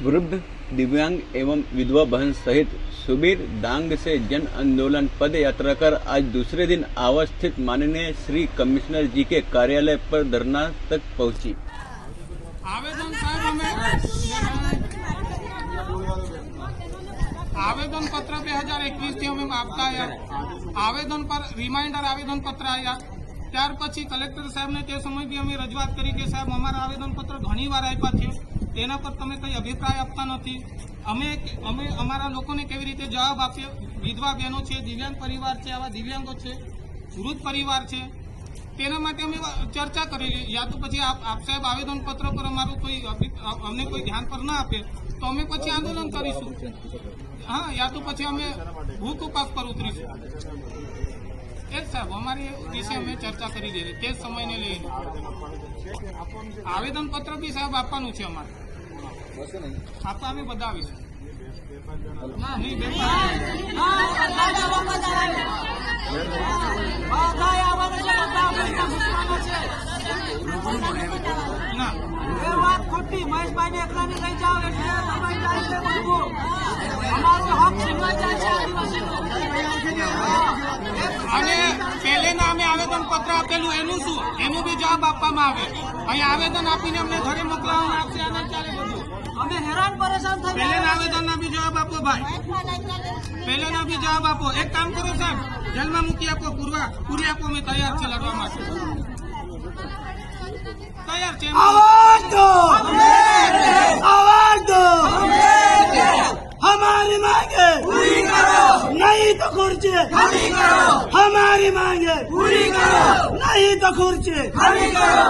वृद्ध, दिव्यांग एवं विधवा बहन सहित सुबीर डांग से जन आंदोलन पद यात्रा कर आज दूसरे दिन आवास स्थित माननीय श्री कमिश्नर जी के कार्यालय पर धरना तक पहुंची। आवेदन पत्र 2021 થી અમે આપતા આવ્યા। આવેદન પર રિમાઇન્ડર આવેદન પત્ર આવ્યા। ત્યાર પછી કલેક્ટર સાહેબને તે સમયથી અમે રજૂઆત કરી કે સાહેબ અમારા આવેદન પત્ર ઘણી વાર આપ્યા છે, તેના પર તમે કંઈ અભિપ્રાય આપતા નથી। અમે અમારા લોકોને કેવી રીતે જવાબ આપીએ? વિધવા બહેનો છે, દિવ્યાંગ પરિવાર છે, આવા દિવ્યાંગો છે, વૃદ્ધ પરિવાર છે, તેના માટે અમે ચર્ચા કરેલી। યા તો પછી આપ સાહેબ આવેદન પત્ર પર અમારું કોઈ અમને કોઈ ધ્યાન પર ના આપે તો અમે પછી આંદોલન કરીશું। हाँ, या तो પછી અમે ભૂખ ઉપાસ પર ઉતરીશું। એ સાહેબ અમારી વિશે અમે ચર્ચા કરી દીધી તે સમયને લઈને આવેદન પત્ર બી સાહેબ આપવાનું છે અમારે। આપવા અમે બતાવીશું। ના એ વાત ખોટી મહેશભાઈને એકલાને લઈ જાઓ એટલે તમારી તારીખે બોલવું અમારો હક છીનવાઈ જાય છે અને પહેલેના અમે આવેદન પત્ર આપેલું એનું શું, એનું બી જવાબ આપવામાં આવે। અહીં આવેદન આપીને અમને ઘરે મોકલવામાં આવશે અને ચાલે બધું અમે હેરાન પરેશાન થઈ। પહેલેના આવેદનના બી જવાબ આપો ભાઈ, પહેલેના બી જવાબ આપો। એક કામ કરો સાહેબ, જેલમાં મૂકી આપો, પૂરી આપો, અમે તૈયાર છે લડવા માટે, તૈયાર છે। आवाज दो, आवाज दो, हमारी मांगे पूरी करो, नहीं तो खुर्ची खाली करो। हमारी मांगे पूरी करो, नहीं तो खुर्ची खाली करो।